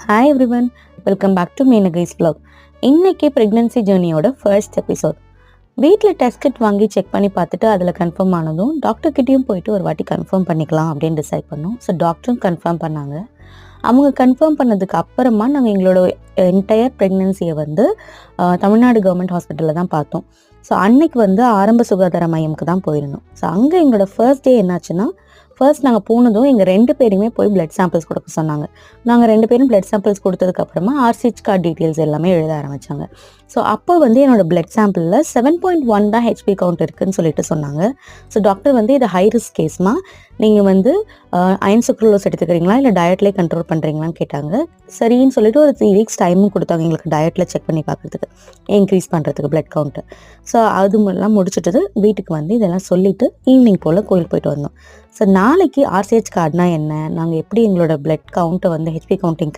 Hi everyone, welcome back to மீனகைஸ் vlog. இன்னைக்கு pregnancy ஜேர்னியோட ஃபர்ஸ்ட் எபிசோட். வீட்டில் டெஸ்ட் கிட் வாங்கி செக் பண்ணி பார்த்துட்டு அதில் கன்ஃபார்ம் ஆனதும் டாக்டர்கிட்டையும் போயிட்டு ஒரு வாட்டி கன்ஃபார்ம் பண்ணிக்கலாம் அப்படின்னு டிசைட் பண்ணோம். ஸோ டாக்டரும் கன்ஃபார்ம் பண்ணாங்க. அவங்க கன்ஃபார்ம் பண்ணதுக்கு அப்புறமா நாங்கள் எங்களோட என்டையர் ப்ரெக்னன்சியை தமிழ்நாடு கவர்மெண்ட் ஹாஸ்பிட்டலில் தான் பார்த்தோம். ஸோ அன்னைக்கு ஆரம்ப சுகாதார மையமுக்கு தான் போயிருந்தோம். ஸோ அங்கே எங்களோட ஃபர்ஸ்ட் டே என்னாச்சுன்னா, ஃபர்ஸ்ட் நாங்கள் போனதும் எங்கள் 2 பேருமே போய் பிளட் சாம்பிள்ஸ் கொடுக்க சொன்னாங்க. நாங்கள் 2 பேரும் பிளட் சாம்பிள்ஸ் கொடுத்ததுக்கப்புறமா ஆர்சிஹெச் கார்டு டீட்டெயில்ஸ் எல்லாமே எழுத ஆரம்பித்தாங்க. ஸோ அப்போ என்னோட பிளட் சாம்பிளில் 7.1 தான் ஹெச்பி கவுண்ட் இருக்குதுன்னு சொல்லிட்டு சொன்னாங்க. ஸோ டாக்டர் இது ஹை ரிஸ்க் கேஸ்மா, நீங்கள் அயன் சுக்ரலோஸ் எடுத்துக்கிறீங்களா இல்லை டயட்லேயே கண்ட்ரோல் பண்ணுறீங்களான்னு கேட்டாங்க. சரின்னு சொல்லிட்டு ஒரு 3 வீக்ஸ் டைமும் கொடுத்தாங்க எங்களுக்கு டயட்டில் செக் பண்ணி பார்க்குறதுக்கு, இன்க்ரீஸ் பண்ணுறதுக்கு பிளட் கவுண்ட்டு. ஸோ அது எல்லாம் முடிச்சுட்டு வீட்டுக்கு இதெல்லாம் சொல்லிவிட்டு ஈவினிங் போல் கோயில் போயிட்டு வந்தோம். ஸோ நாளைக்கு ஆர்சிஹெச் கார்டுனா என்ன, நாங்கள் எப்படி எங்களோட பிளட் கவுண்ட்டை ஹெச்பி கவுண்ட்